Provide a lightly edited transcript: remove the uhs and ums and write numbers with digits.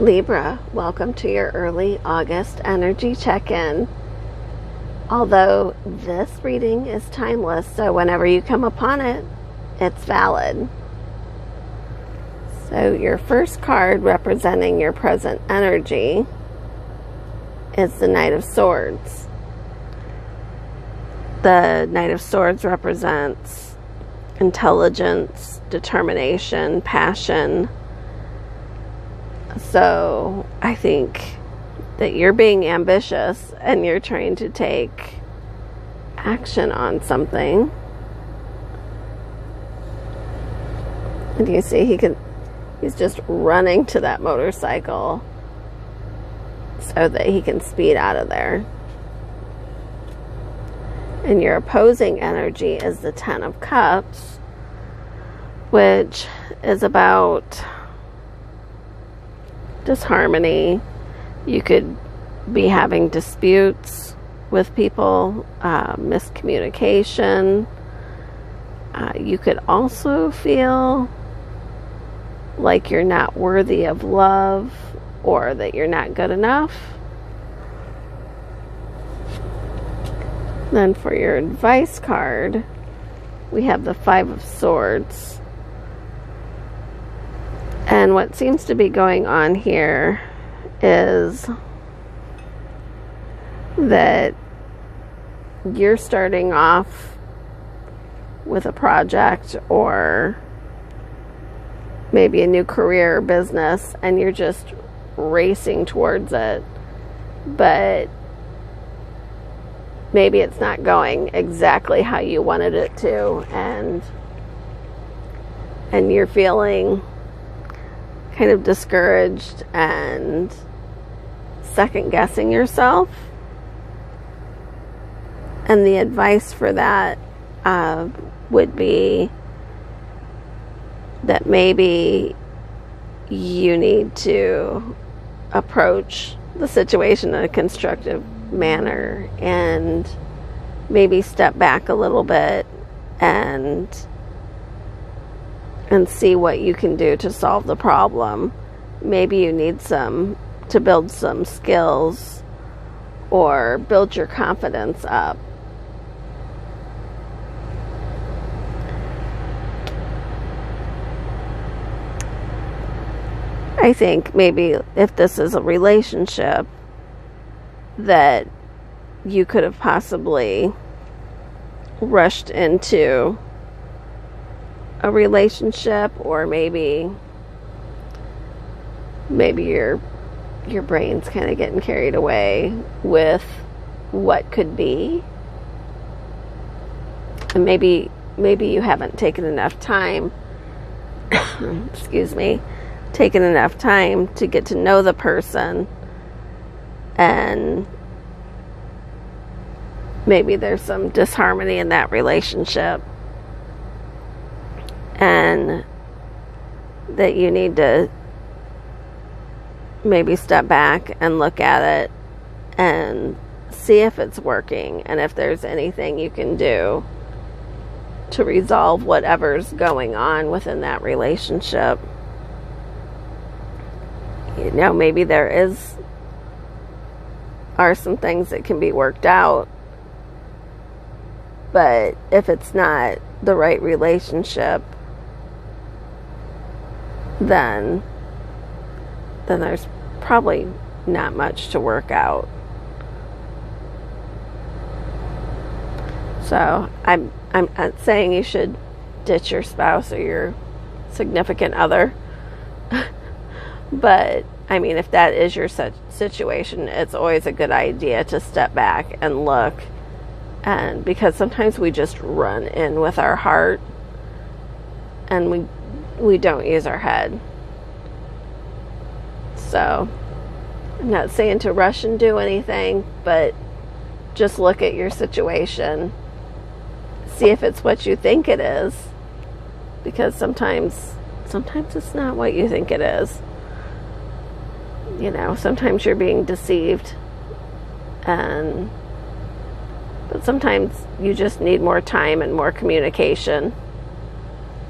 Libra, welcome to your early August energy check-in. Although this reading is timeless, so whenever you come upon it, it's valid. So your first card representing your present energy is the Knight of Swords. The Knight of Swords represents intelligence, determination, passion. So I think that you're being ambitious and you're trying to take action on something. And you see he's just running to that motorcycle so that he can speed out of there. And your opposing energy is the Ten of Cups, which is about disharmony. You could be having disputes with people, miscommunication. You could also feel like you're not worthy of love or that you're not good enough. Then for your advice card, we have the Five of Swords. And what seems to be going on here is that you're starting off with a project or maybe a new career or business, and you're just racing towards it, but maybe it's not going exactly how you wanted it to, and you're feeling kind of discouraged and second guessing yourself. And the advice for that would be that maybe you need to approach the situation in a constructive manner and maybe step back a little bit and see what you can do to solve the problem. Maybe you need to build some skills or build your confidence up. I think maybe if this is a relationship, that you could have possibly rushed into a relationship, or maybe your brain's kind of getting carried away with what could be, and maybe you haven't taken enough time taken enough time to get to know the person, and maybe there's some disharmony in that relationship, and that you need to maybe step back and look at it and see if it's working, and if there's anything you can do to resolve whatever's going on within that relationship. You know, maybe there are some things that can be worked out, but if it's not the right relationship, then there's probably not much to work out. So I'm not saying you should ditch your spouse or your significant other, but I mean, if that is your situation, it's always a good idea to step back and look, and because sometimes we just run in with our heart and we don't use our head. So I'm not saying to rush and do anything, but just look at your situation, see if it's what you think it is, because sometimes it's not what you think it is. You know, sometimes you're being deceived, but sometimes you just need more time and more communication.